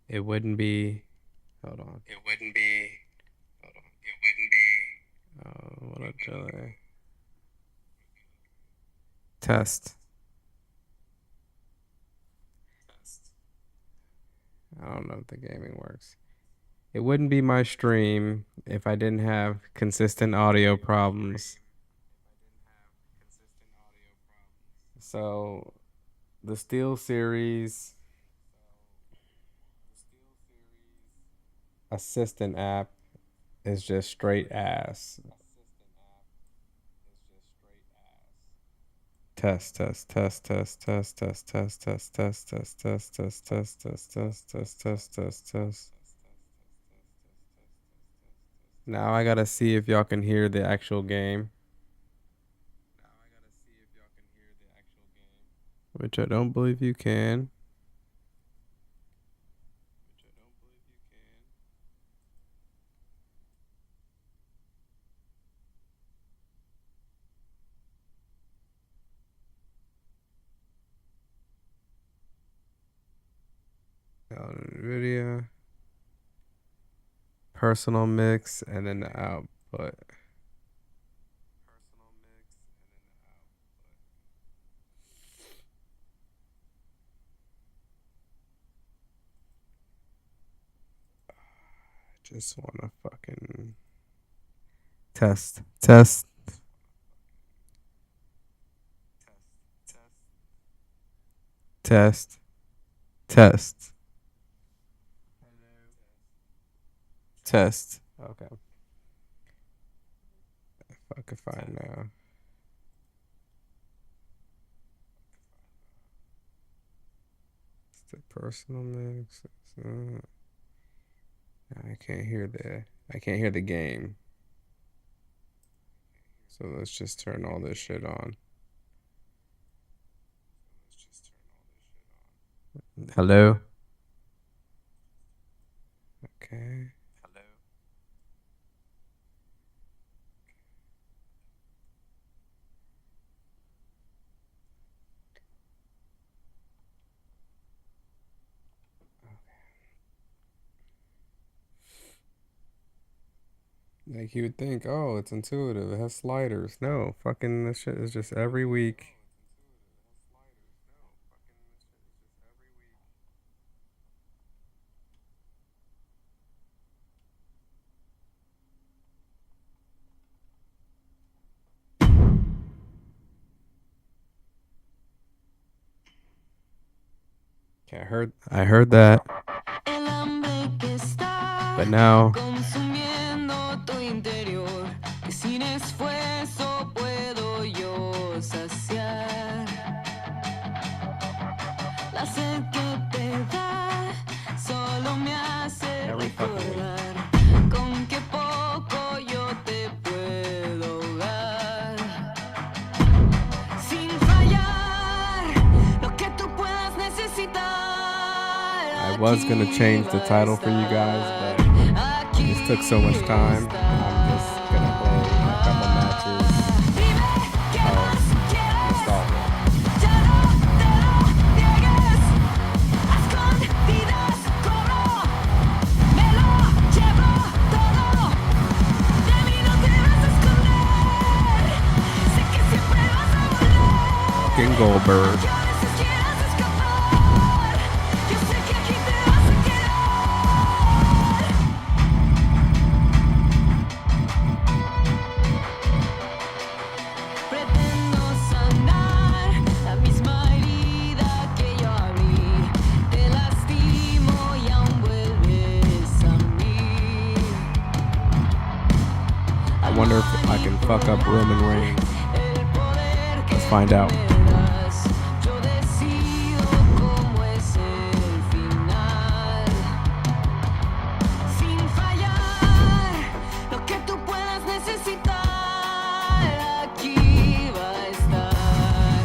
It wouldn't be. Hold on. It wouldn't be. Hold on. It wouldn't be. Oh, what a jelly. Test. I don't know if the gaming works. It wouldn't be my stream if I didn't have consistent audio problems. So, the Steel Series assistant app is just straight ass. Test, test, test, test, test, test, test, test, test, test, test, test, test, test, test, test, test, test, test. Now I gotta see if y'all can hear the actual game, which I don't believe you can. Video, personal mix, and then the output. Just wanna fucking test, test, test, test, test. Okay. Fuck if I know. It's the personal mix. I can't hear the game. So let's just turn all this shit on. Hello? Okay. Like you would think, oh, it's intuitive. It has sliders. No, fucking this shit is just every week. Okay, I heard that. But now consumiendo tu interior, que sin esfuerzo puedo yo saciar la sed que te da, solo me hace every fucking week. recordar con qué poco yo te puedo dar, sin fallar, lo que tú puedas necesitar. I was gonna change the title for you guys, but this took so much time. I'm just gonna play a couple matches. Nostalgia. Ya no te lo niegues, a escondidas cobro, me lo llevo todo, de mí no te vas a esconder, sé que siempre vas a volver, Fucking Goldberg. aunque a veces quieras escapar, yo sé que aquí te vas a quedar. Pretendo sanar la misma herida que yo abrí, te lastimo y aún vuelves a mí. I wonder if I can fuck up Roman Reigns. El poder que Let's find out. me das, yo decido cómo es el final. Sin fallar, lo que tú puedas necesitar, aquí va a estar.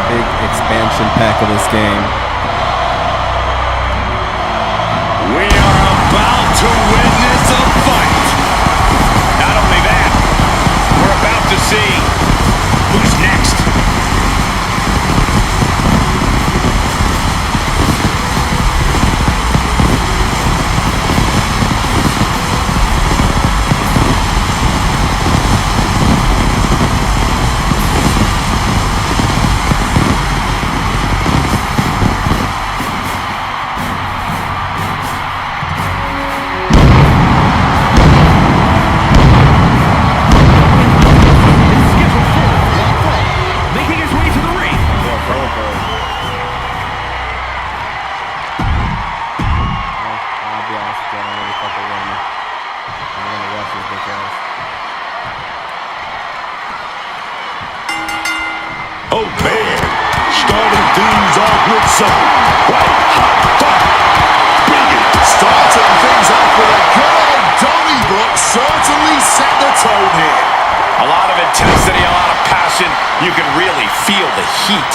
big expansion pack of this game. We are about to witness a fight. Not only that, we're about to see who's next. Oh man, starting things off with some white hot fire. Brilliant. Starting things off with a good old Donnybrook certainly set the tone here. A lot of intensity, a lot of passion. You can really feel the heat.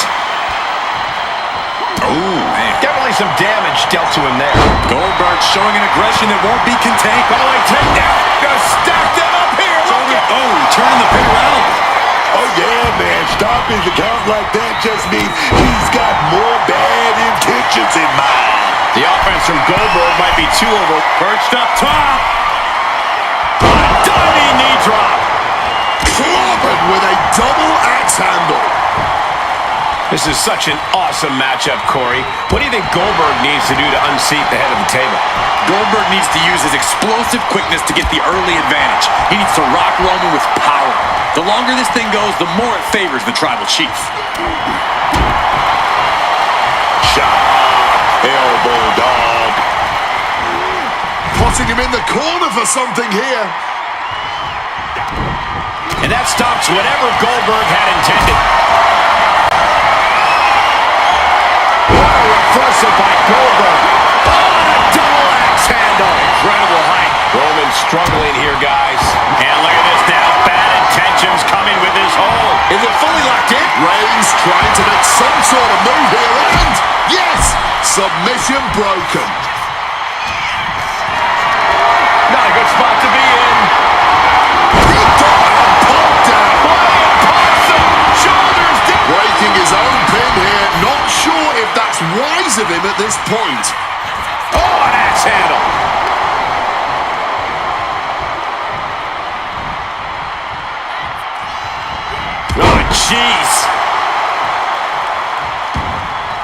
Oh, man. Definitely some damage dealt to him there. Goldberg showing an aggression that won't be contained. Oh, a takedown. Gonna stack them up here. Look at, turning the pin around. Oh yeah, man, stopping the count like that just means he's got more bad intentions in mind. The offense from Goldberg might be too over. Perched up top. A diving knee drop. Clobbered with a double axe handle. This is such an awesome matchup, Corey. What do you think Goldberg needs to do to unseat the head of the table? Goldberg needs to use his explosive quickness to get the early advantage. He needs to rock Roman with power. The longer this thing goes, the more it favors the Tribal Chief. Shot. Elbow dog. Putting him in the corner for something here. And that stops whatever Goldberg had intended. What a reversal by Goldberg. Oh, a double axe handle. Incredible height. Roman struggling here, guys. And look at this now. Bad intentions coming with this hold. Is it fully locked in? Reigns trying to make some sort of move here, and yes! Submission broken. Not a good spot to be in. He got him pumped down. Awesome. Shoulders down. Breaking his own pin here. Not sure if that's wise of him at this point. Oh, an axe handle. Oh, jeez.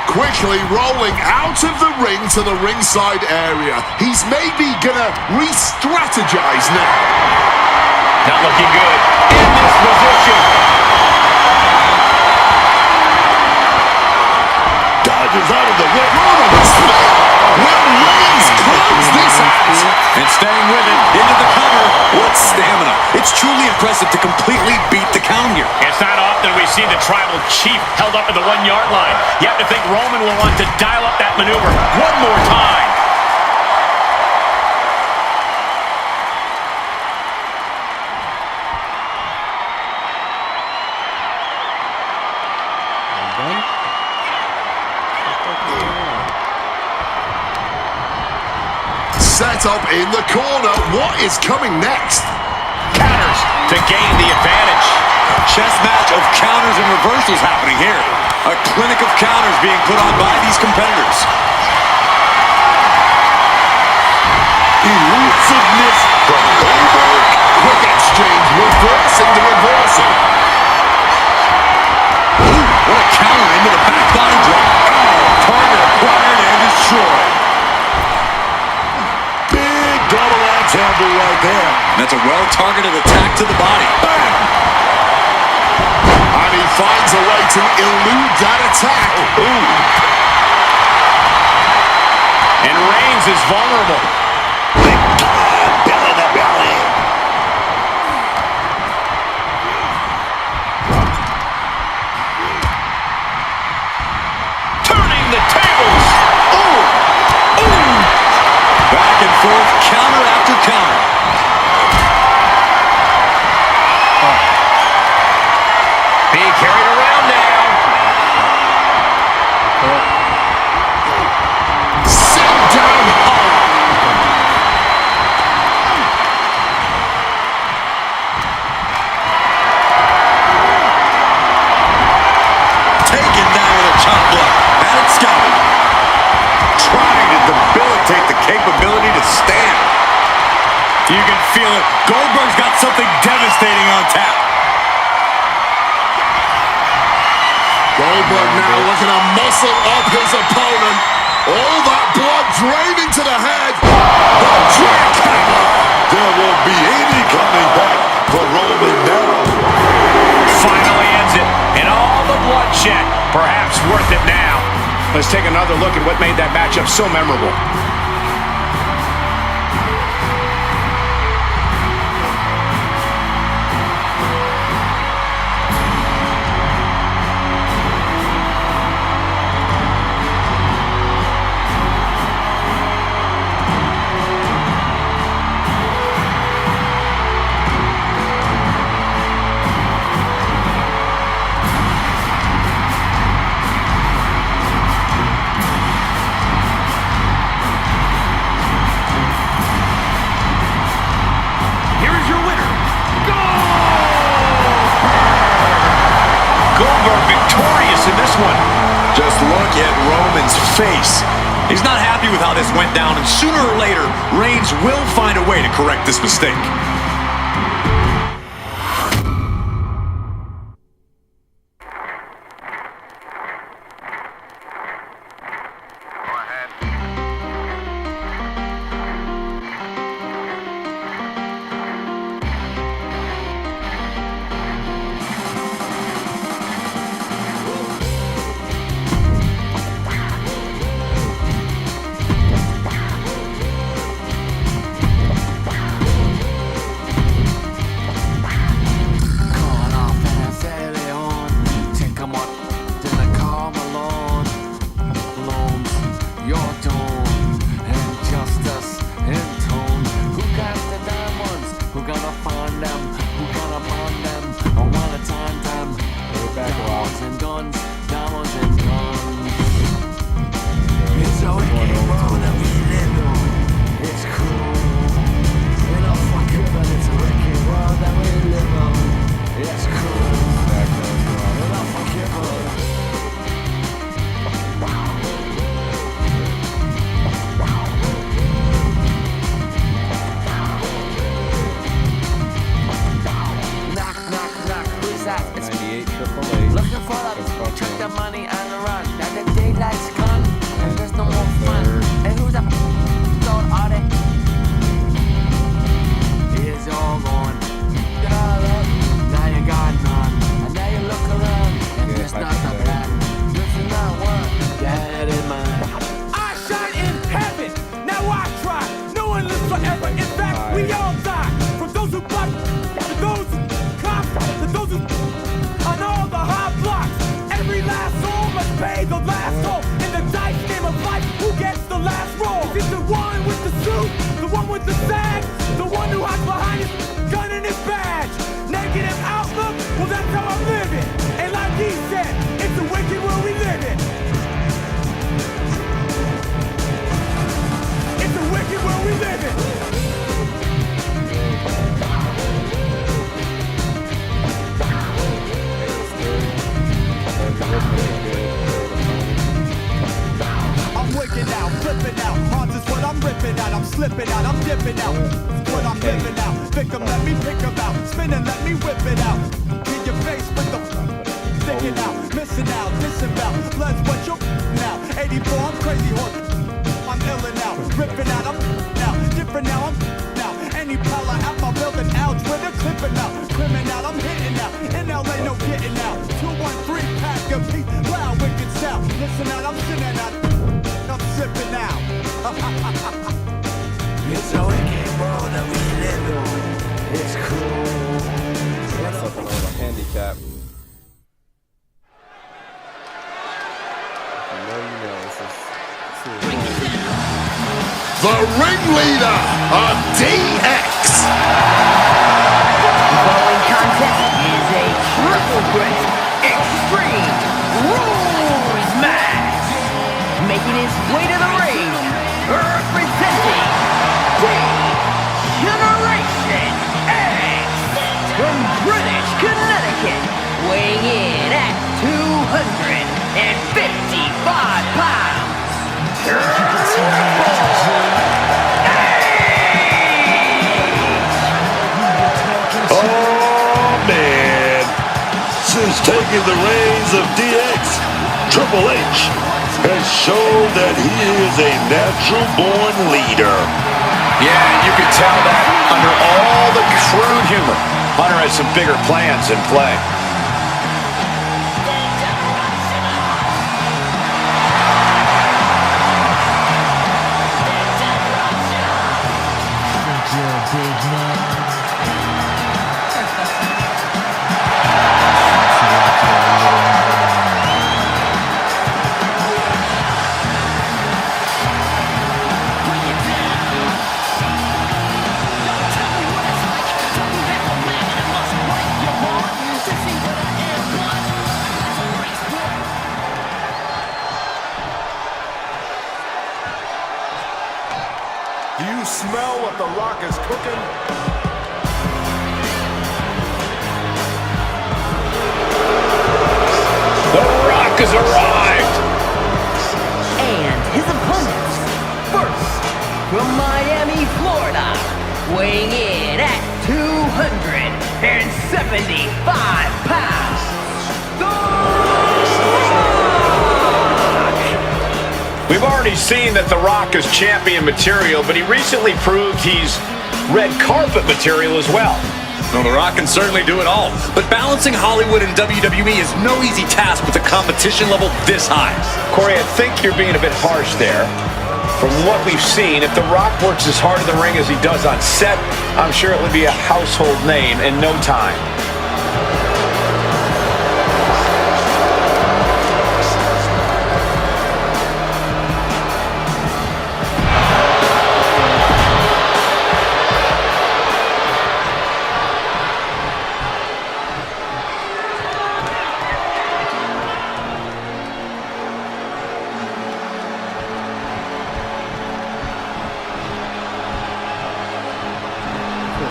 Quickly rolling out of the ring to the ringside area. He's maybe gonna re-strategize now. Not looking good in this position. Dodges out of the way. Will Reigns close this out? And staying with it, into the cover. What stamina. It's truly impressive to completely beat the count here. It's not often we see the Tribal Chief held up at the 1 yard line. You have to think Roman will want to dial up that maneuver one more time. Set up in the corner. What is coming next? Counters to gain the advantage. Chess match of counters and reversals happening here. A clinic of counters being put on by these competitors. Elusiveness from Goldberg. Quick exchange, reversing the reversal. Ooh, what a counter into the back bottom drop. Target acquired and destroyed. Big double axe handle right there. That's a well-targeted attack to the body. Bam! And he finds a way to elude that attack. Ooh. And Reigns is vulnerable. Belly to belly. Turning the tables. Ooh. Ooh. Back and forth, counter after counter. Being carried around now. You can feel it. Goldberg's got something devastating on tap. Goldberg now looking to muscle up his opponent. All that blood draining to the head. The jackhammer. There won't be any coming back for Roman now. Finally ends it. And all the bloodshed. Perhaps worth it now. Let's take another look at what made that matchup so memorable. Just look at Roman's face. He's not happy with how this went down, and sooner or later, Reigns will find a way to correct this mistake. The ringleader of DX. The following contest is a triple threat extreme rules match. Making his way to the ring, representing Generation X from Greenwich, Connecticut, weighing in at 255 pounds. man. Since taking the reins of DX, Triple H has shown that he is a natural-born leader. Yeah, and you can tell that under all the crude humor, Hunter has some bigger plans in play. Do you smell what The Rock is cooking? The Rock has arrived. And his opponents, first, from Miami, Florida, weighing in at 275 pounds, The Rock! We've already seen that The Rock is champion material, but he recently proved he's red carpet material as well. No, The Rock can certainly do it all. But balancing Hollywood and WWE is no easy task with a competition level this high. Corey, I think you're being a bit harsh there. From what we've seen, if The Rock works as hard in the ring as he does on set, I'm sure it would be a household name in no time.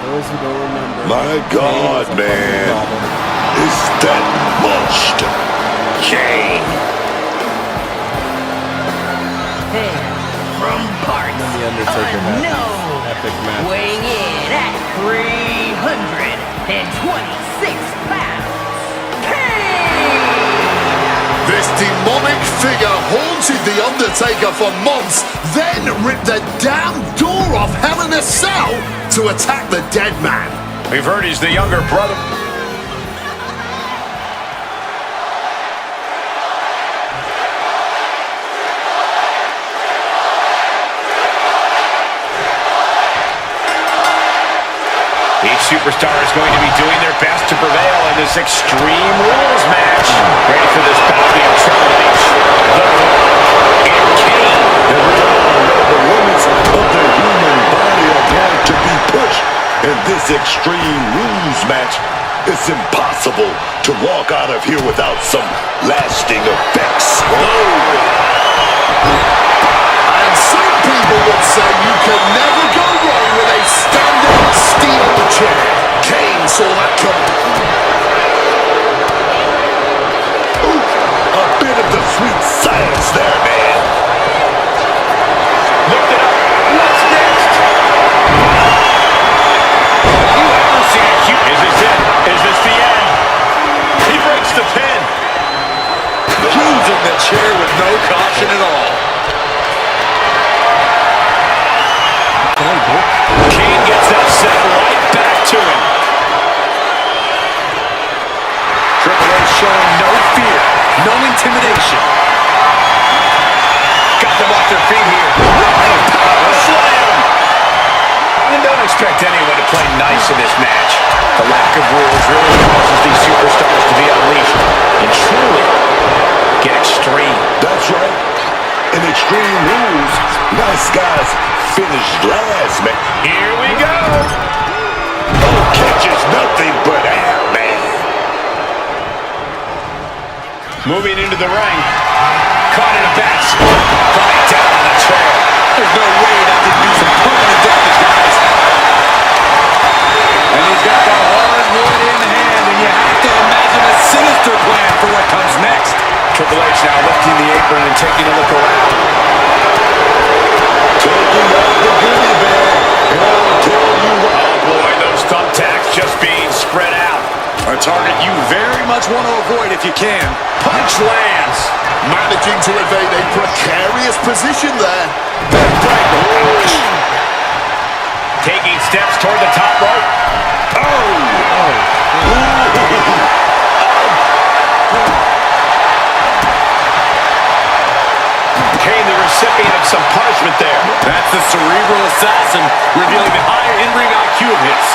Those who don't remember. My God, man. Is that mushed? Kane. And from parts The Undertaker had unknown, epic match. weighing in at 326 pounds, Kane! This demonic figure haunted The Undertaker for months, then ripped the damn door off Hell in a Cell to attack the dead man. We've heard he's the younger brother. Each superstar is going to be doing their best to prevail in this Extreme Rules match. Ready for this battle between Triple H, The Rock, and Kane. The limits of the human body are going to be pushed in this Extreme Rules match. It's impossible to walk out of here without some lasting effects. And some people would say you can never go wrong with a standing steel chair. Kane saw that coming. Ooh, a bit of the sweet science there, man. Lift it up. What's next? Have you ever seen a huge... Is this it? Is this the end? He breaks the pin. Using the chair with no caution at all. Kane gets that set right back to him. Triple H showing no fear, no intimidation. Got them off their feet here. Running power slam. And don't expect anyone to play nice in this match. The lack of rules really causes these superstars to be unleashed and truly get extreme. That's right. In Extreme Rules, nice guys finish last, man. Here we go. Oh, catches nothing but air, man. Moving into the ring. Caught in a bad spot. Brought it down on the chair. There's no way that didn't do some permanent damage, guys. And he's got the hardwood in hand, and you have to imagine a sinister plan for what comes next. Triple H now lifting the apron and taking a look around. Taking out the goodie bag. And I'll tell you what. Oh boy, those thumbtacks just being spread out. Are target you very much want to avoid if you can. Punch lands. Managing to evade a precarious position there. Taking steps toward the top rope. Became the recipient of some punishment there. That's the cerebral assassin revealing the high in-ring IQ of his.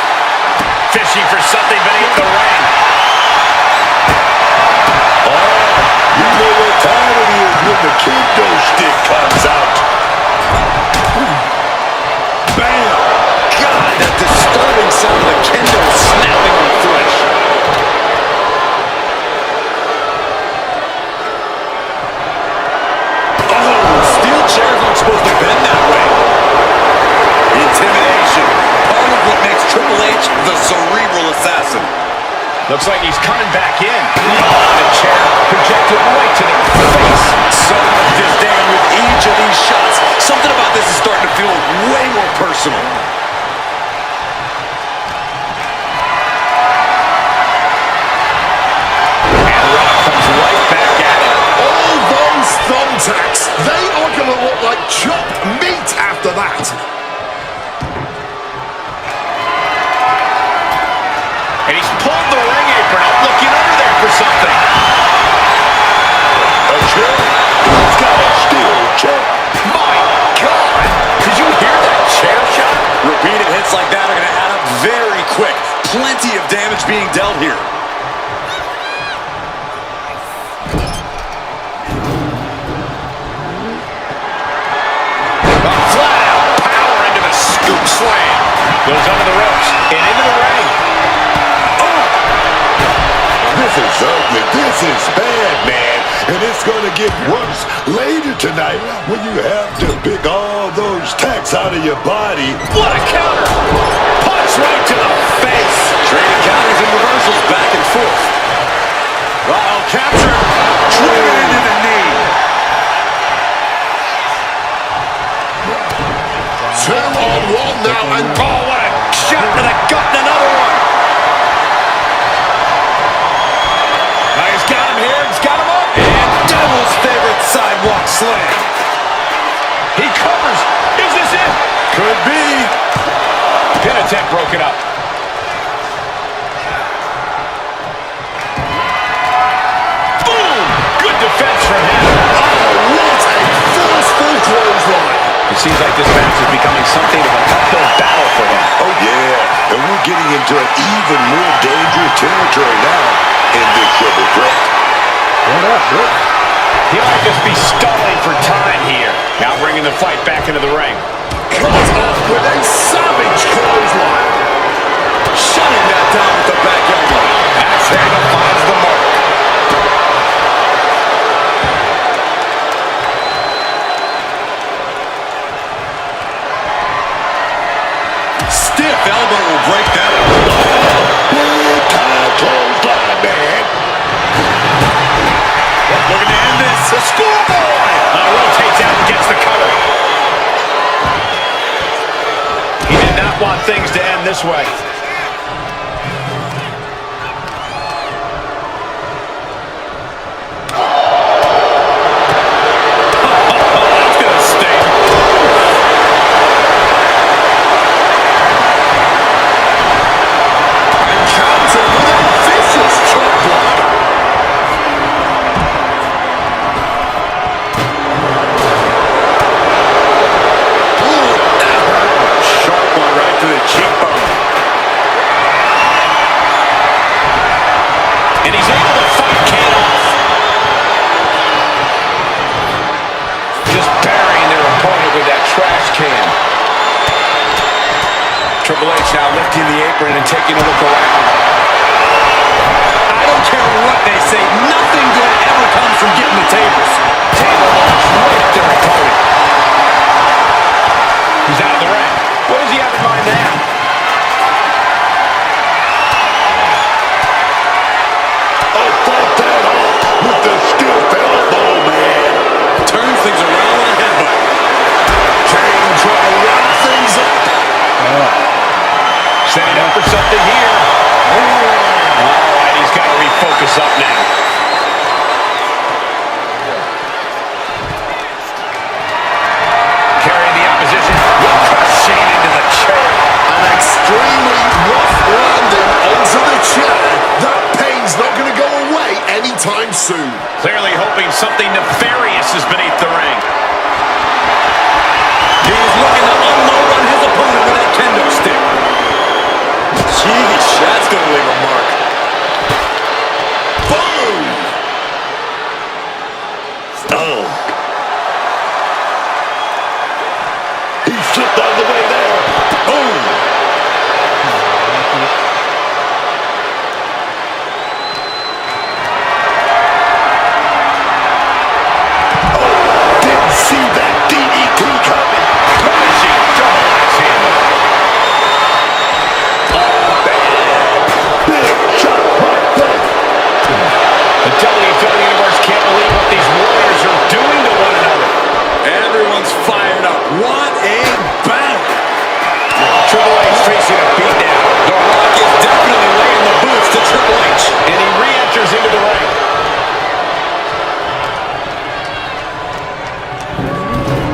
Fishing for something beneath the ring. You know what time it is when the kendo stick comes out. Bam! God, that disturbing sound of kendo snapping on flesh. Steel chairs aren't supposed to bend that way. Intimidation. Part of what makes Triple H the cerebral assassin. Looks like he's coming back in. The chair projected right to the face. So much disdain with each of these shots. Something about this is starting to feel way more personal. And Rock comes right back at him. All those thumbtacks, they are going to look like chopped meat after that. And he's pulled the ring apron up, looking under there for something. A chair? He's got a steel chair. My God! Did you hear that chair shot? Repeated hits like that are going to add up very quick. Plenty of damage being dealt here. A flat-out power into the scoop slam. Goes under the ropes and into the ring. This is ugly. This is bad, man. And it's going to get worse later tonight when you have to pick all those tacks out of your body. What a counter! Punch right to the face. Trading counters and reversals back and forth. Uh-oh, capture. Driven into the knee. Two on one now, and Oh, what a shot to the gut and another one. Now he's got him here. He's got him up. And Devil's favorite sidewalk slam. He covers. Is this it? Could be. Pin attempt broken up. Boom! Good defense from him. what a forceful clothesline. It seems like this match is becoming something of an uphill battle for him. Oh, yeah, and we're getting into an even more dangerous territory now in this triple threat. He might just be stalling for time here. Now bringing the fight back into the ring. Cuts off with a savage clothesline. Shutting that down with the back elbow. Axe handle finds the mark. Stiff elbow will break that up. Big time clothesline, man. Looking to end this. The schoolboy! Rotates out and gets the cover. He did not want things to end this way. That's gonna sting. Counter with a vicious chop block. Ooh, that hurt. Sharp one right to the cheekbone. And he's able to fight Kane off. Just burying their opponent with that trash can. Triple H now lifting the apron and taking a look around. I don't care what they say. Nothing good ever comes from getting the tables. Table launch right at their opponent. He's out of the ring. What does he have in mind now? Oh, fought that off with the stiff elbow, man. Turns things around with a headbutt. Kane trying to wrap things up. Setting up for something here. All right, he's soon. Clearly hoping something nefarious is beneath the ring. He's looking to unload on his opponent with that kendo stick. Jeez, that's going to leave a mark. Boom! Oh. He slipped out of the way there. Boom! Didn't see that DDT coming. Punishing double axe handle. Big shot right there. The WWE Universe can't believe what these warriors are doing to one another. Everyone's fired up. What a battle. Triple H facing a beatdown. The Rock is definitely laying the boots to Triple H. And he re-enters into the ring.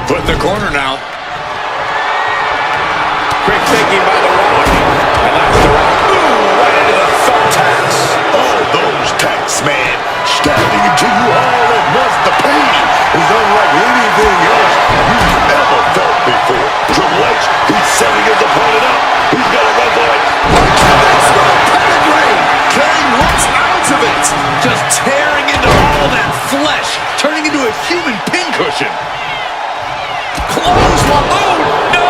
Put in the corner now. Quick thinking by the Rock. And that's the Rock. Ooh, right into the thumbtacks. Oh, those tacks, man. Stabbing into you all at once. The pain is unlike anything else you've ever felt before. Triple H, he's setting his opponent up. He's got to run for it. Pedigree. Kane looks out of it. Just tearing into all that flesh. Turning into a human pincushion. Close one. Oh, no.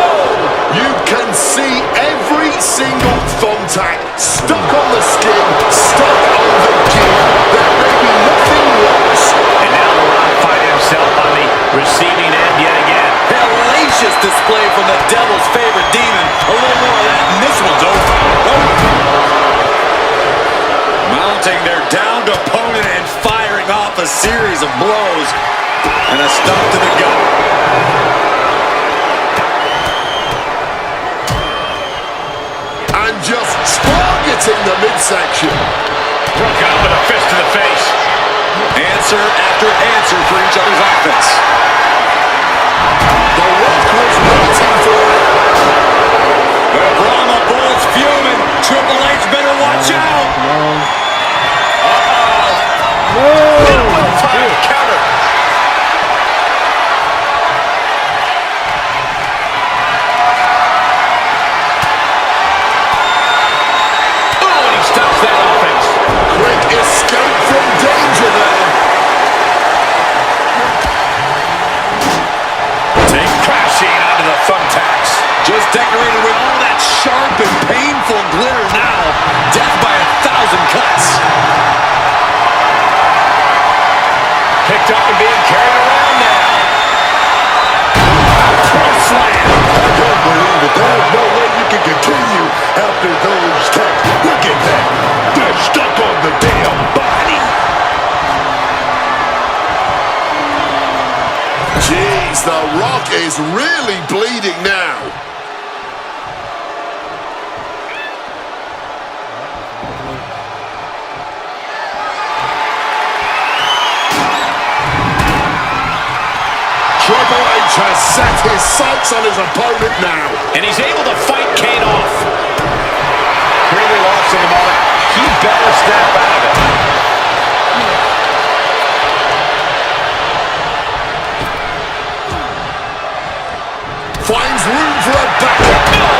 You can see every single thumbtack stuck on the skin, stuck on the gear. There may be nothing worse. And now the Rock finds himself on the receiving end yet again. Hellacious display from the devil's favorite demon. A little more of that and this one's over. Mounting their downed opponent and firing off a series of blows. And a stomp to the gut. And just targeting the midsection. Broken up with a fist to the face. Answer after answer for each other's offense. The Rock was waiting for it. The Brahma Bull's fuming. Triple H better watch out. Well-timed counter. Oh, and he stops that offense. Quick escape from danger there. Take crashing onto the thumbtacks. Just decorated with all that sharp and painful glitter now. Death by 1,000 cuts. Picked up and being carried around now. Front slam. I don't believe it. There's no way you can continue after those tacks. Look at that. They're stuck on the damn body. Jeez, The Rock is really bleeding now. Triple H has set his sights on his opponent now. And he's able to fight Kane off. Really lost in the moment. He better snap out of it. Finds room for a backup. No!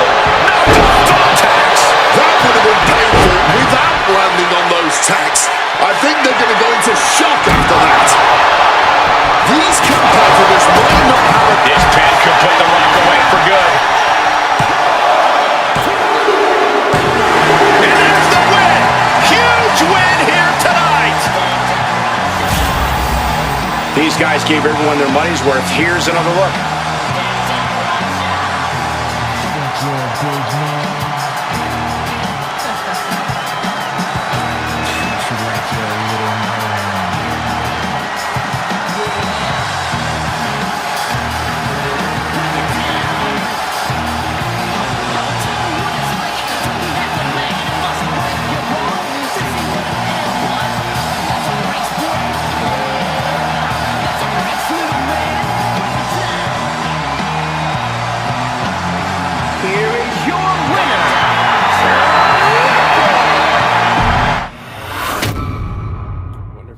Thumbtacks! That would have been painful without landing on those tacks. I think they're going to go into shock after that. These competitors might not have a... This pin could put the Rock away for good. And there's the win! Huge win here tonight! These guys gave everyone their money's worth. Here's another look.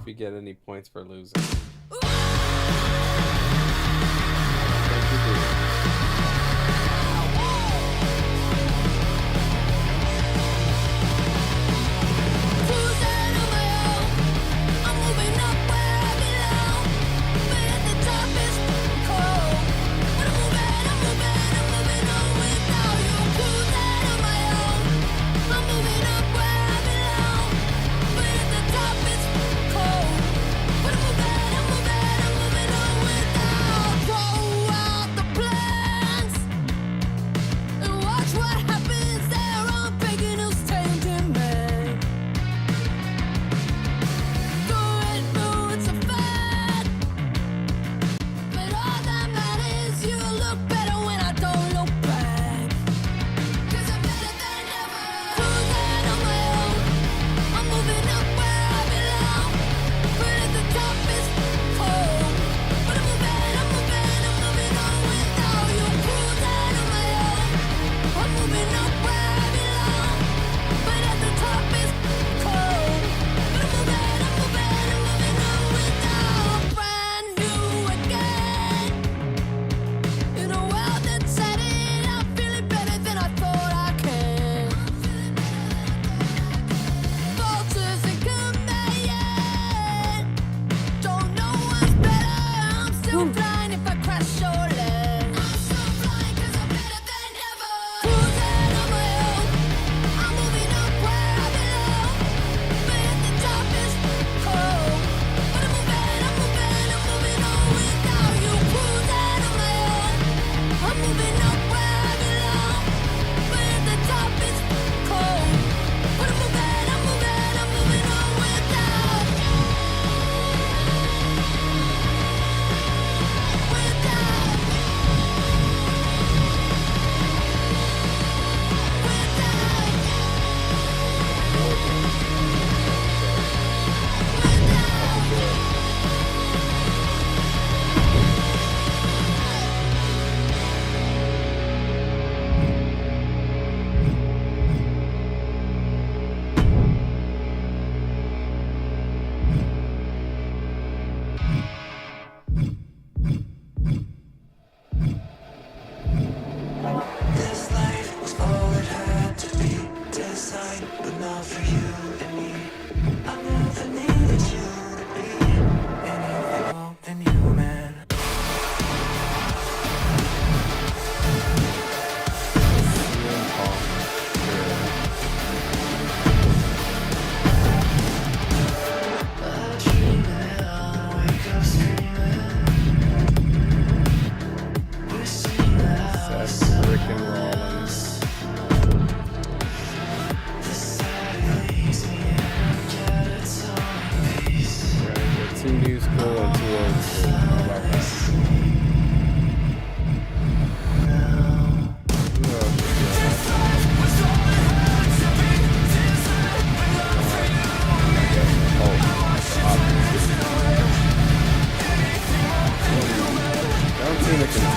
you get any points for losing.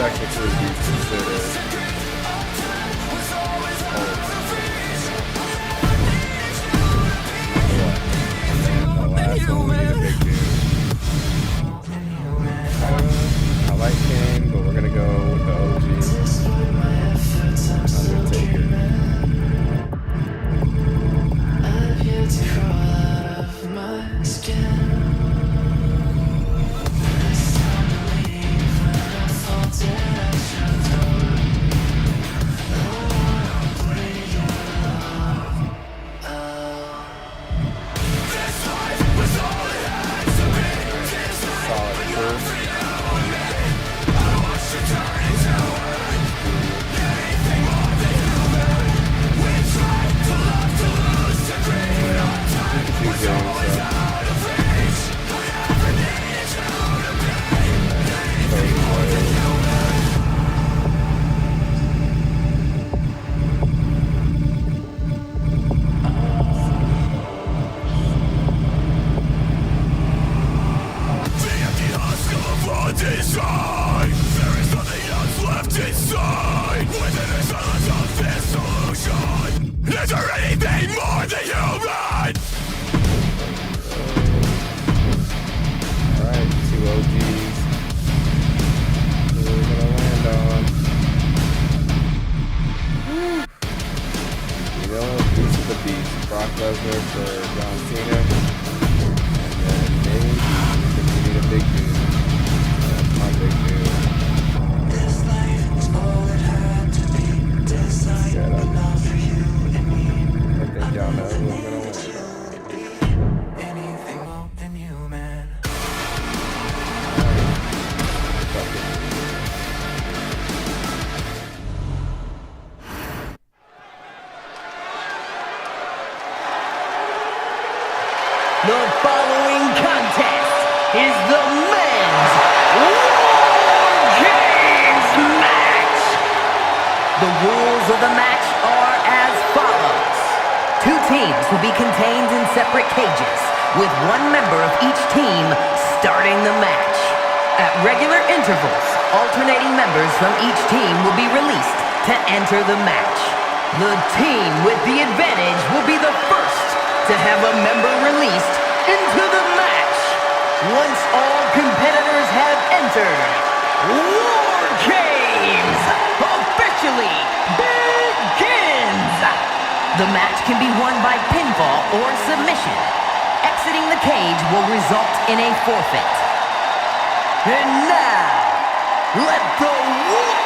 technically be considered the last one we need a big dude. I like Kane, but we're gonna go with the OG. Undertaker. I've yet to crawl out of my skin. The following contest is the men's War Games match. The rules of the match are as follows. Two teams will be contained in separate cages, with one member of each team starting the match. At regular intervals, alternating members from each team will be released to enter the match. The team with the advantage will be the first to have a member released into the match. Once all competitors have entered, War Games officially begins! The match can be won by pinfall or submission. Exiting the cage will result in a forfeit. And now, let the war...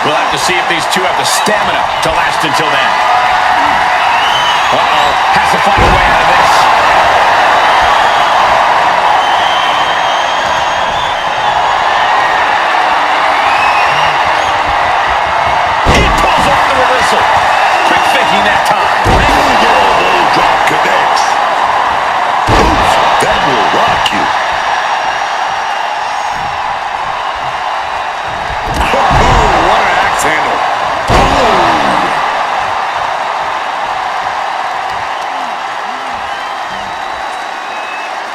We'll have to see if these two have the stamina to last until then. Uh-oh, has to find a way out of this. He pulls off the reversal. Quick thinking that time. Elbow drop connects. Oof, that will rock you. Handle.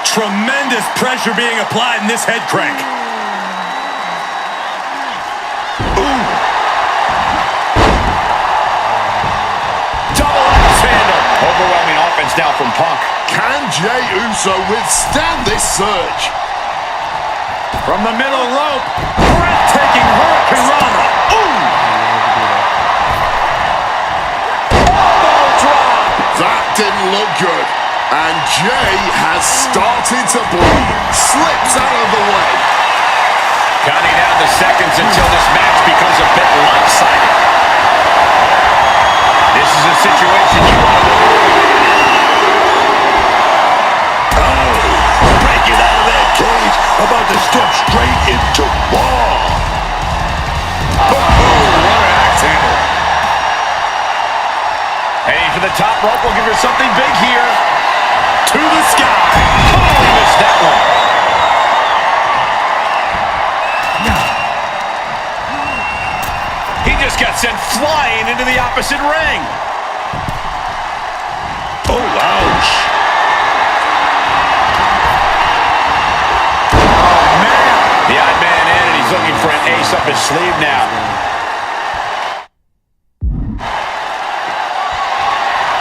Tremendous pressure being applied in this head crank. Ooh. Double axe handle. Overwhelming offense now from Punk. Can Jey Uso withstand this surge? From the middle rope, breathtaking Hurricane Rana. That didn't look good. And Jey has started to bleed. Slips out of the way. Counting down the seconds until this match becomes a bit lopsided. This is a situation you want to win. Oh, breaking out of that cage. About to step straight into Raw. Oh, what an axe handle. Heading for the top rope. We'll give her something big here. To the sky. Oh, he missed that one. He just got sent flying into the opposite ring. Oh, ouch. Oh, man. The odd man in, and he's looking for an ace up his sleeve now.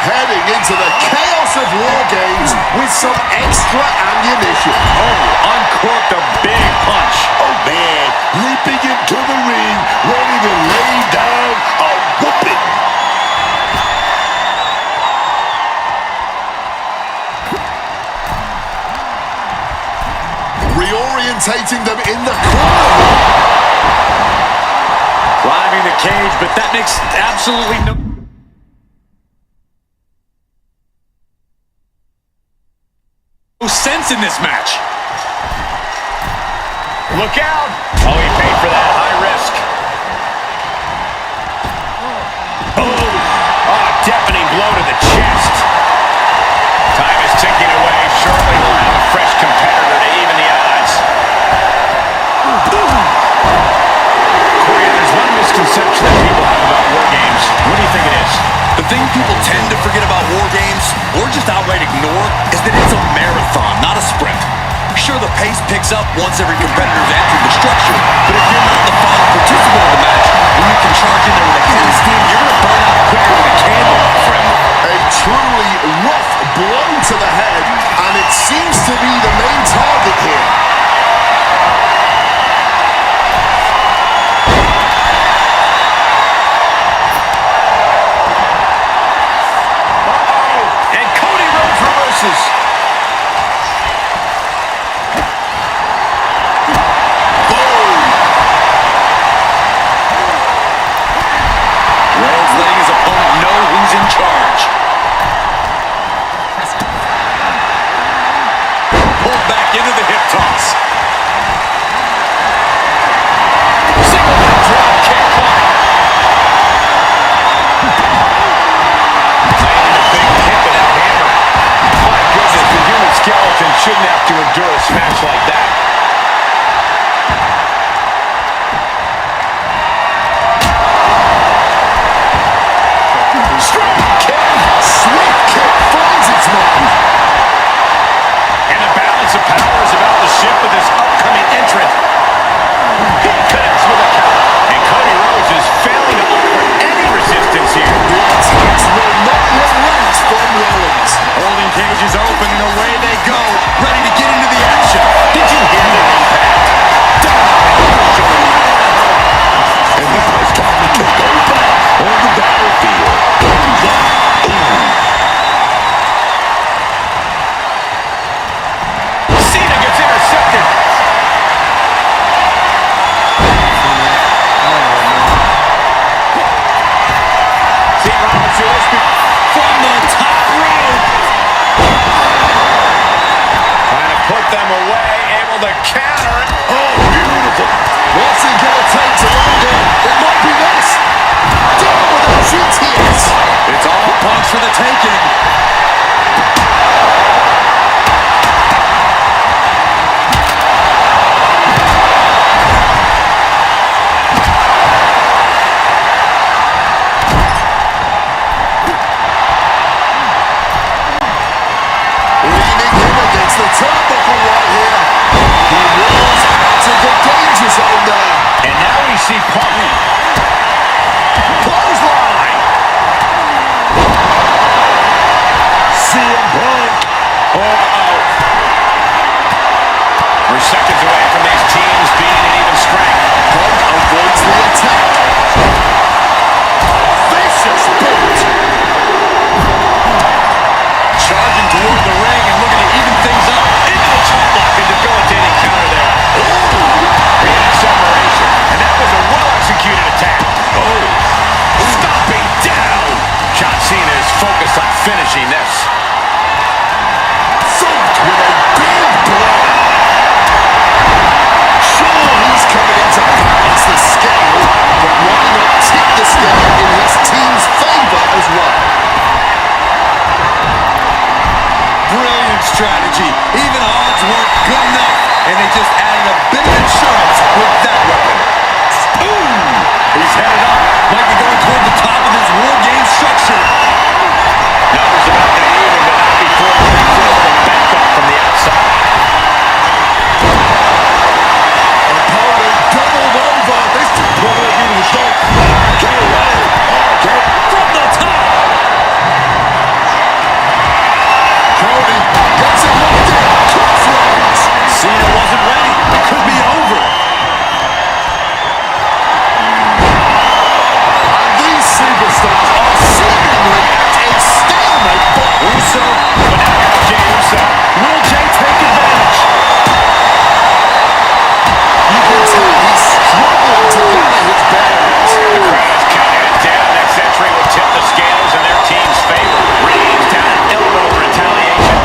Heading into the chaos of War Games with some extra ammunition. Oh, uncorked a big punch. Oh, man. Leaping into the ring, ready to lay down a whooping. Reorientating them in the corner. Climbing the cage, but that makes absolutely no sense in this match. Look out! Oh, he paid for that high risk. Oh, deafening blow to the chest. Time is ticking away. Surely we'll have a fresh competitor to even the odds. Corey, there's one misconception that people have about War Games. What do you think it is? The thing people tend to forget about War Games, or just outright ignore, is that it's a marathon, not a sprint. Sure, the pace picks up once every competitor's entered the structure, but if you're not the final counter. Oh, beautiful. What's he going to take to land it? It might be this. Down with a GTS. It's all punch for the taking. Leaning in against the turnbuckle right here. He rolls out of the danger zone there. And now we see Punk. Clothesline. CM Punk. Uh-oh. We're seconds away from these teams being in even strength. Punk avoids the attack. Vicious boot. Charging toward the ring and looking to even things up. Into the top block and debilitating counter there. And separation. And that was a well-executed attack. Oh. Stomping down. John Cena is focused on finishing this. Thumped with a big blow. Sure, he's coming in to balance the scale, but why not tip the scale in his team's favor as well? Brilliant strategy. Even odds weren't good enough, and they just added a bit of insurance with that weapon. Ooh! He's headed up. Might be going toward the top of his War Game structure. Numbers about to even, but not before the back up from the outside. Opponent doubled over. This is probably a beautiful shot. Get away. Okay. From the top. Cody gets it locked in. Crossroads. Cena wasn't ready. It could be over. And these superstars are seemingly at a stalemate. But Uso. But now here's Jey Uso. Will Jey take advantage? you can tell he's struggling to gather his bearings. The crowd is counting it down. Next entry will tip the scales in their team's favor. Reigns down an elbow in retaliation.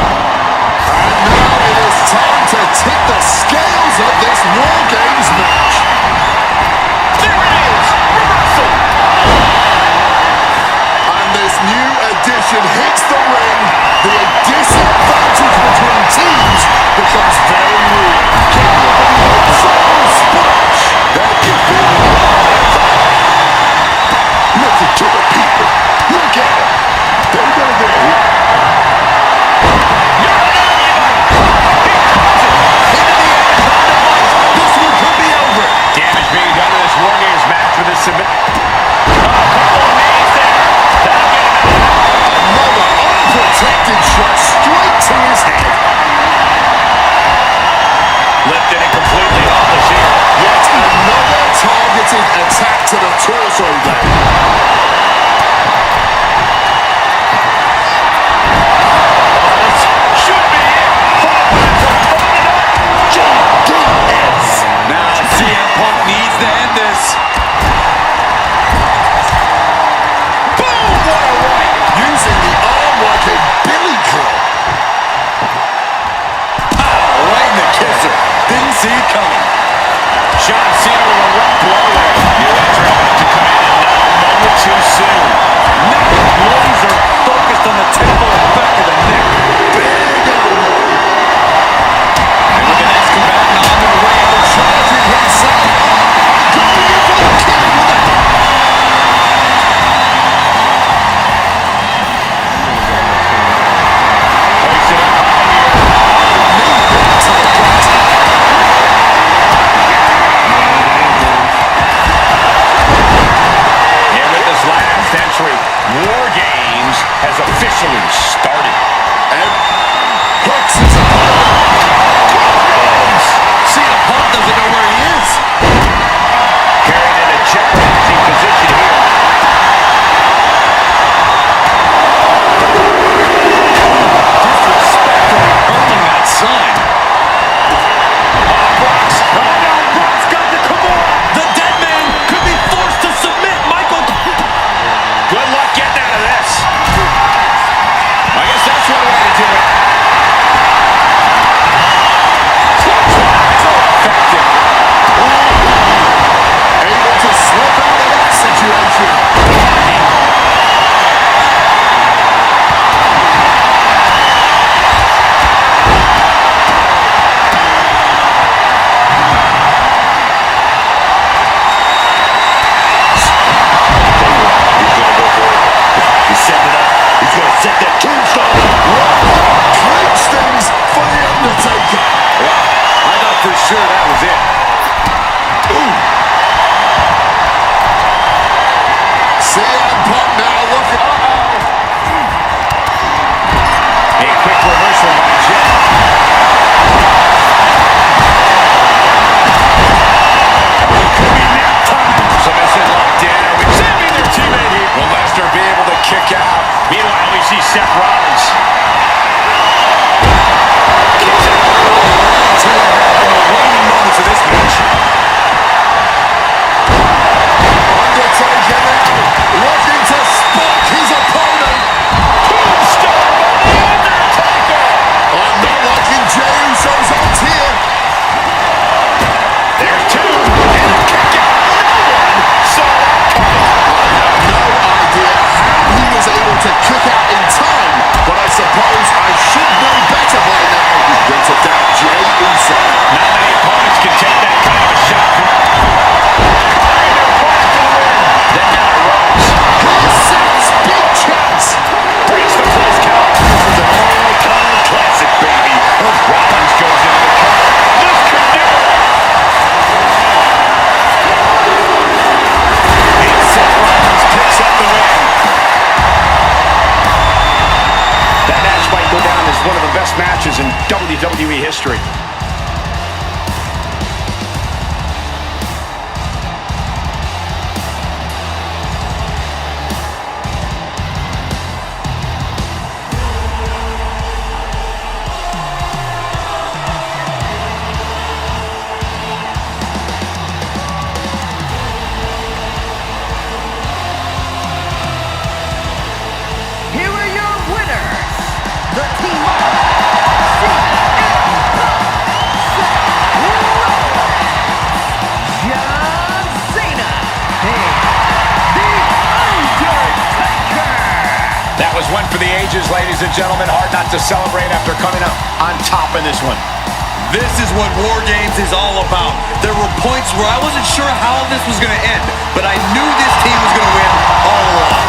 And now it is time to tip the scales of this War Games match. There it is. Reversal. And this new addition hits the ring. The disadvantage between teams becomes very real. Can you believe it? Full splash. That could be looking to the people. Look at it. They're going to go. This one could be over. Damage being done in this War Games match with this submit. Couple of knees there. That'll get him out. Another unprotected shot straight to his head. went for the ages, ladies and gentlemen. Hard not to celebrate after coming up on top in this one. This is what War Games is all about. There were points where I wasn't sure how this was going to end, but I knew this team was going to win all along.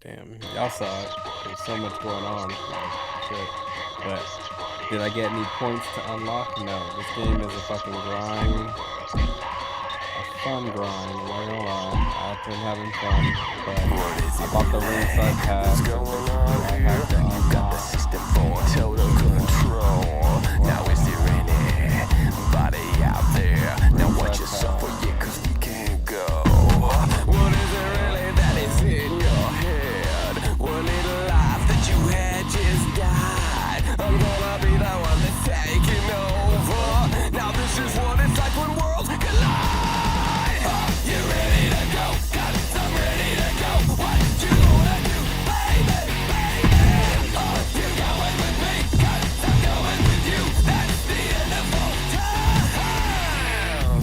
Damn, y'all saw it. There's so much going on. Shit. But did I get any points to unlock? No. This game is a fucking grind. A fun grind, I'm not gonna lie. I've been having fun. But I bought the ringside pass. I have to unlock. Total control. Now is there anybody out there? Now watch yourself, yeah, cause we can't go. What is it really that is in your head? One little life that you had just died. I'm gonna be the one that's taking over. Now this is what it's like when worlds collide. You ready to go? Got it, I'm ready to go. What you gonna do, baby, baby? You going with me? Got it, I'm going with you. That's the end of all time.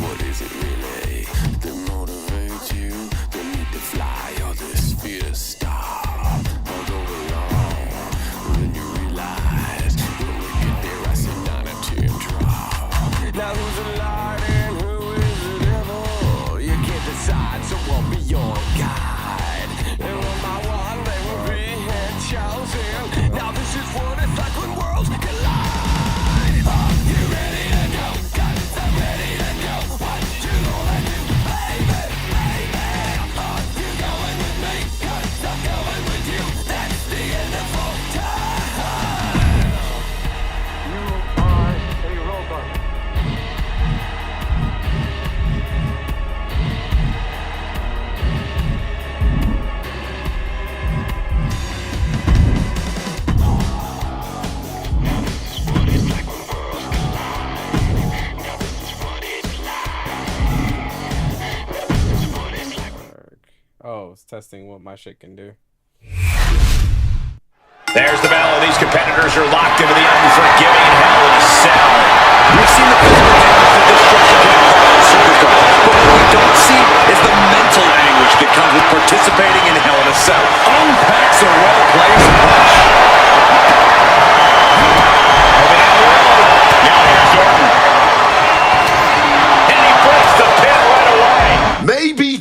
What is it really that motivates you? The need to fly or this fear to stop? I'll go along when you realize when we get there, I say 9 or 10 drop. Now who's the light and who is the devil? You can't decide, so I'll be your guide. And one by one they will be chosen. Now this is what it's like when worlds collide. You ready to go? Got it, I'm ready to go. What you gonna do, baby, baby? You going with me? Got it, I'm going with you. That's the end of all time. You are a robot. Oh, it's testing what my shit can do. There's the battle. These competitors are locked into the unforgiving Hell in a Cell. We've seen the physical damage that this structure can cause superstars, but what we don't see is the mental anguish that comes with participating in Hell in a Cell. Unpacks a well-placed punch. Now here's Orton. And he breaks the pin right away. Maybe.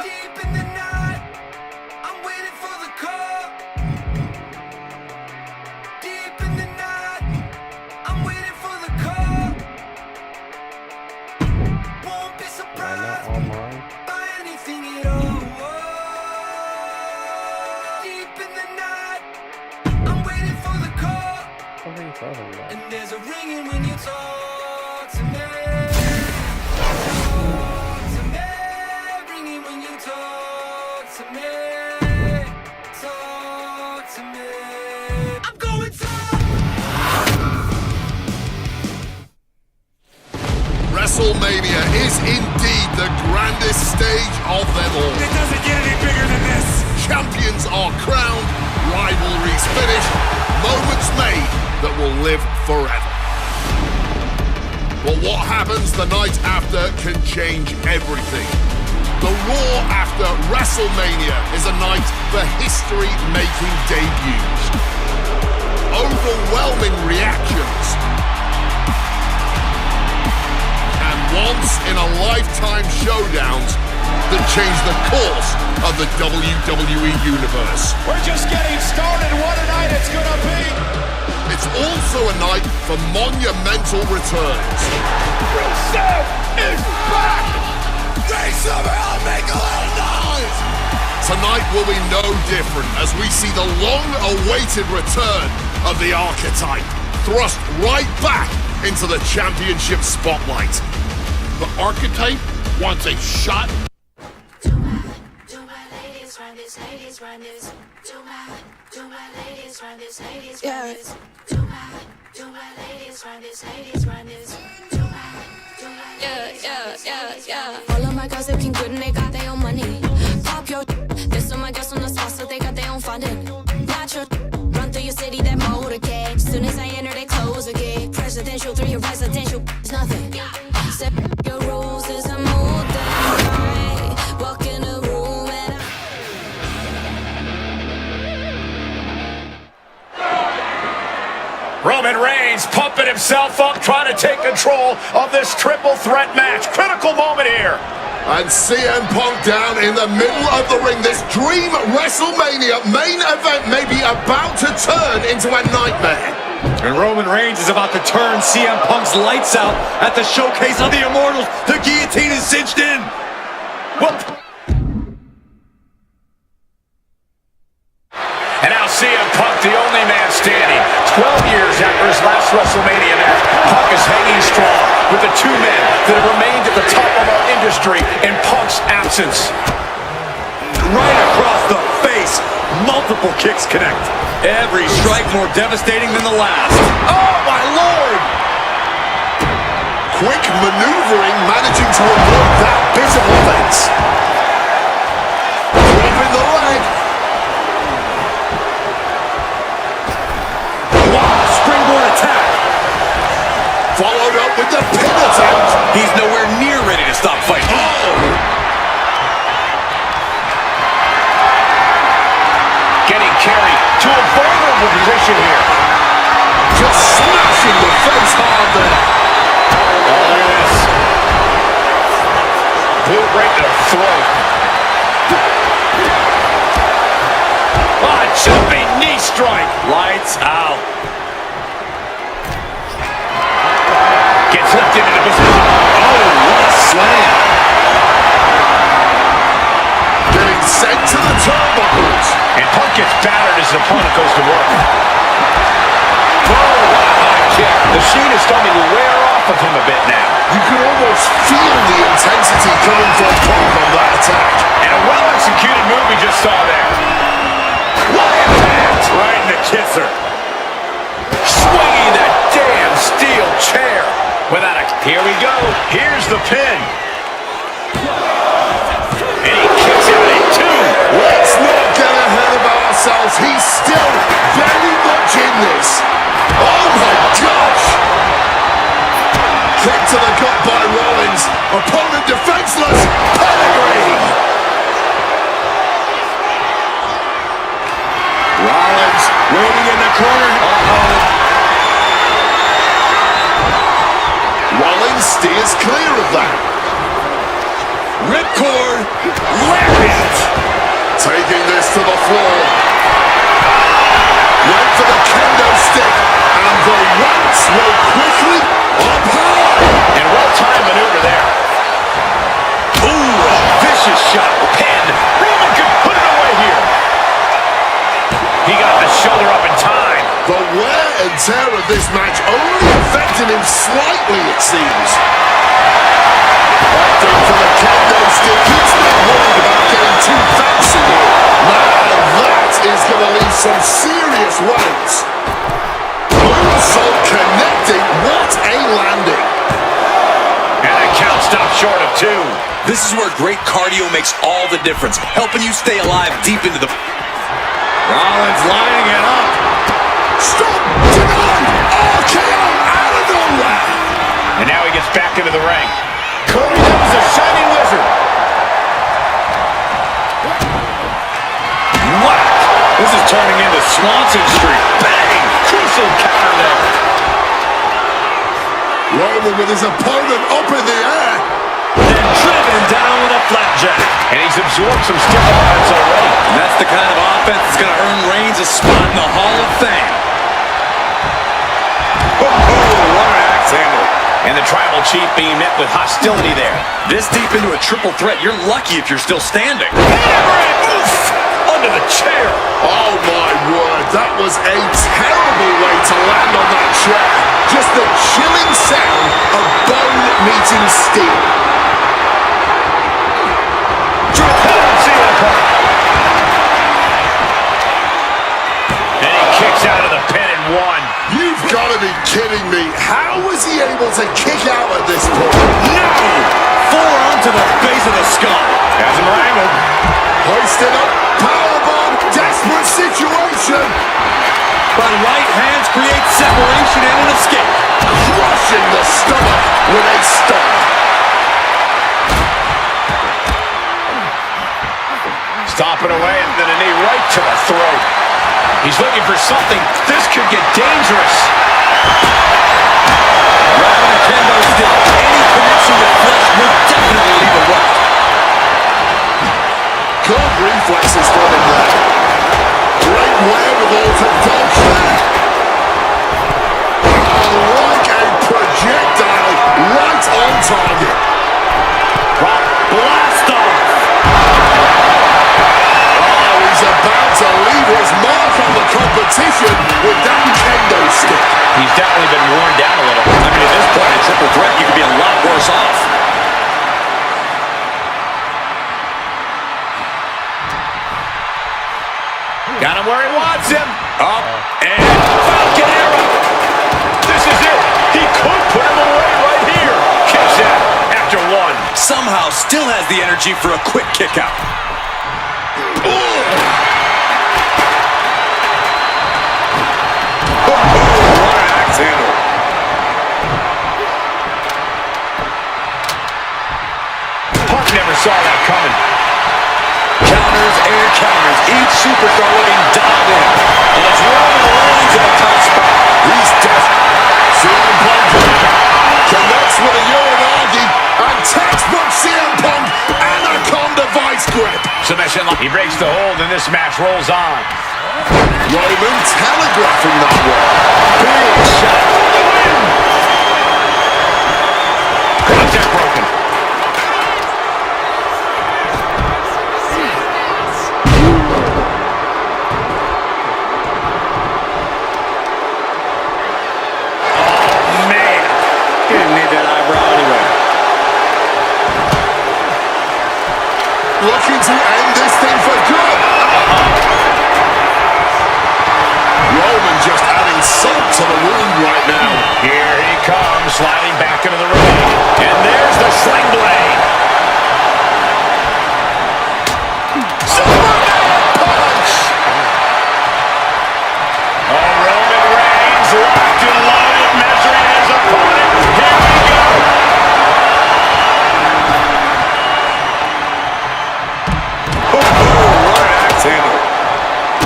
Deep in the night, I'm waiting for the call. Deep in the night, I'm waiting for the call. Won't be Am I not surprised online? by anything at all. Deep in the night, I'm waiting for the call. What are you talking about? And there's a ringing when you talk to me. Ringing when you talk to me. Talk to me. I'm going to. WrestleMania is indeed the grandest stage of them all. It doesn't get any bigger than this. Champions are crowned, rivalries finished, moments made that will live forever. But what happens the night after can change everything. The Raw after WrestleMania is a night for history-making debuts. Overwhelming reactions. And once-in-a-lifetime showdowns that change the course of the WWE Universe. We're just getting started. What a night it's gonna be. It's all also a night for monumental returns. Rusev is back! They somehow make a little noise! Tonight will be no different as we see the long-awaited return of the Archetype, thrust right back into the championship spotlight. The Archetype wants a shot. Do my ladies run this, ladies run this. Do my ladies run this, ladies run this. Do my ladies run this, ladies run this. Yeah. All of my girls looking good and they got their own money. Pop your this on my girls from the south, so they got their own funding. Natural run through your city, that motorcade. Soon as I enter, they close a gate. Presidential through your residential, it's nothing. Set your rules as I move them right. Walk in the room and Roman Reigns pumping himself up, trying to take control of this triple threat match. Critical moment here. And CM Punk down in the middle of the ring. This dream WrestleMania main event may be about to turn into a nightmare. And Roman Reigns is about to turn CM Punk's lights out at the showcase of the Immortals. The guillotine is cinched in. Well, And now CM Punk, the only man standing. 12 years after his last WrestleMania match, Punk is hanging strong with the two men that have remained at the top of our industry in Punk's absence. right across the face. Multiple kicks connect. Every strike more devastating than the last. Oh, my Lord! Quick maneuvering, managing to avoid that bit of offense. Dropping the leg. Wow, springboard attack. Followed up with the pin attempt. He's nowhere near ready to stop fighting. Getting carried to a vulnerable position here. Just smashing the face hard there. Oh, look at this. Boot right to the throat. Oh, jumping knee strike. Lights out. Gets lifted into position. Oh, what a slam. Getting sent to the turnbuckles. And Punk gets battered as his opponent goes to work. Oh, what a high kick. The sheen is starting to wear off of him a bit now. You can almost feel the intensity coming from Punk on that attack. And a well-executed move we just saw there. What impact! Right in the kisser. Swinging that damn steel chair. Without a... Here we go. Here's the pin. And he kicks out at two. Let's not get ahead of ourselves. He's still very much in this. Oh my gosh! Kick to the gut by Rollins. Opponent defenseless. Pedigree. Rollins waiting in the corner. Rollins steers clear of that. Ripcord. Lariat. Taking this to the floor. Went for the kendo stick. And the ranks will quickly up high. And well-timed maneuver there. Ooh, a vicious shot. Pin. Roman could put it away here. He got the shoulder up in time. The wear and tear of this match only affected him slightly, it seems. Opting for the kendo stick. He's not worried about getting too fancy here. Now that is going to leave some serious wounds. Moonsault connecting. What a landing. And the count stopped short of two. This is where great cardio makes all the difference, helping you stay alive deep into the... Rollins lining it up. Stop! Down! RKO out of nowhere! And now he gets back into the ring. Coming up as a shining wizard. What? This is turning into Swanson Street. Bang! Crucial counter there. Roman with his opponent up in the air. Then driven down with a flapjack. And he's absorbed some stiff offense already. And that's the kind of offense that's going to earn Reigns a spot in the Hall of Fame. And the tribal chief being met with hostility there. This deep into a triple threat, you're lucky if you're still standing. Oof! Under the chair. Oh my word, that was a terrible way to land on that chair. Just the chilling sound of bone meeting steel. And he kicks out of the pin and one. You've got to be kidding me. How was he able to kick out at this point? No! Forearm to the base of the skull. Has him wrangled. Hoisted up, powerbomb, desperate situation. But right hands create separation and an escape. Crushing the stomach with a stomp. Stomping away and then a knee right to the throat. He's looking for something. This could get dangerous. Round kendo stick. Any connection with flesh will definitely leave a mark. Good reflexes for him there. Great wherewithal to dodge there. Like a projectile, right on target. Rock blast off. Oh, he's about to leave his mark on the competition with that kendo stick. He's definitely been worn down a little. I mean, at this point in triple threat, you could be a lot worse off. Got him where he wants him. Up and Falcon Arrow. This is it. He could put him away right here. Kicks out after one. Somehow still has the energy for a quick kick out. What an axe handle. Punk never saw that coming. Counters and counters. Each superstar looking dialed in. And it's Roman Reigns in a tough spot. He's desperate. CM Punk connects with a Uranagi and textbook CM Punk Anaconda vice grip. Submission. He breaks the hold and this match rolls on. Roman telegraphing that one. Big shot for the win. Contact broken. Oh, man. Didn't need that eyebrow anyway. Looking to end this thing for good. Roman just adding salt to the wound right now. Here he comes, sliding back into the ring. And there's the sling blade. Superman punch! Oh, Roman Reigns locked and loaded, measuring his opponent. Here we go. What an axe handle.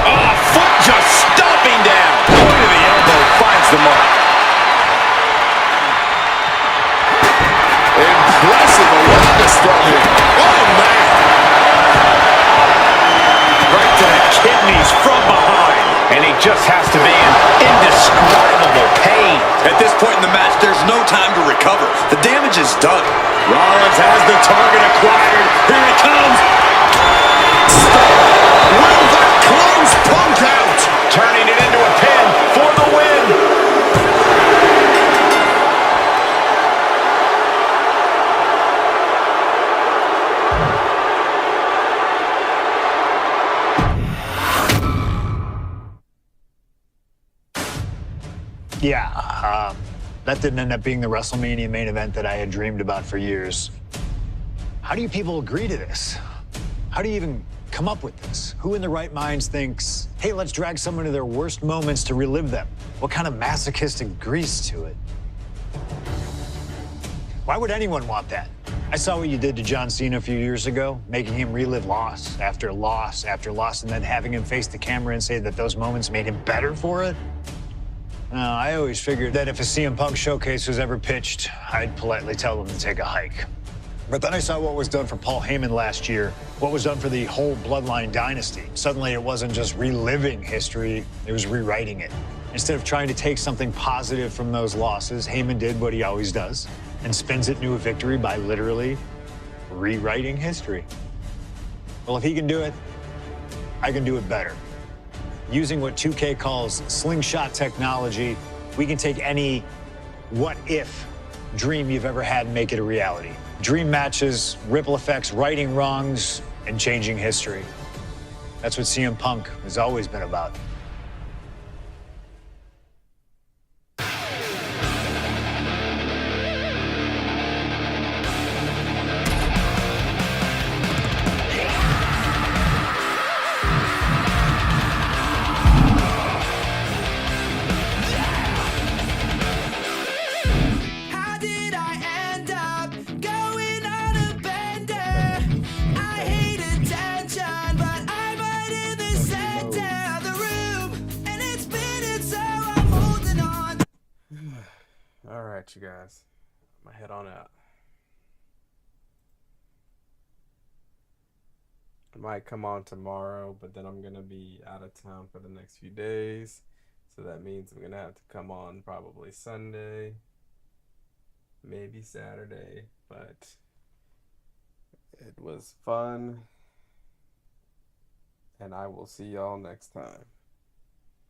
Oh, foot just stomping down. Point of the elbow finds the mark. Impressive awareness from him. Oh, man. Right to the kidneys from behind. And he just has to be in indescribable pain. At this point in the match, there's no time to recover. The damage is done. Rollins has the target acquired. Here it comes. Will that close Punk out? Turning it into a pin for the win. Yeah, that didn't end up being the WrestleMania main event that I had dreamed about for years. How do you people agree to this? How do you even come up with this? Who in their right minds thinks, hey, let's drag someone to their worst moments to relive them? What kind of masochistic grease to it? Why would anyone want that? I saw what you did to John Cena a few years ago, making him relive loss after loss after loss, and then having him face the camera and say that those moments made him better for it. No, I always figured that if a CM Punk showcase was ever pitched, I'd politely tell them to take a hike. But then I saw what was done for Paul Heyman last year, what was done for the whole Bloodline dynasty. Suddenly it wasn't just reliving history, it was rewriting it. Instead of trying to take something positive from those losses, Heyman did what he always does and spins it into a victory by literally rewriting history. Well, if he can do it, I can do it better. Using what 2K calls slingshot technology, we can take any what-if dream you've ever had and make it a reality. Dream matches, ripple effects, righting wrongs, and changing history. That's what CM Punk has always been about. How did I end up going on a bender? I hate attention, but I'm right in the center of the room, and it's spinning, so I'm holding on. Alright, you guys. I'm gonna head on out. I might come on tomorrow, but then I'm gonna be out of town for the next few days. So that means I'm gonna have to come on probably Sunday, maybe Saturday, but it was fun. And I will see y'all next time.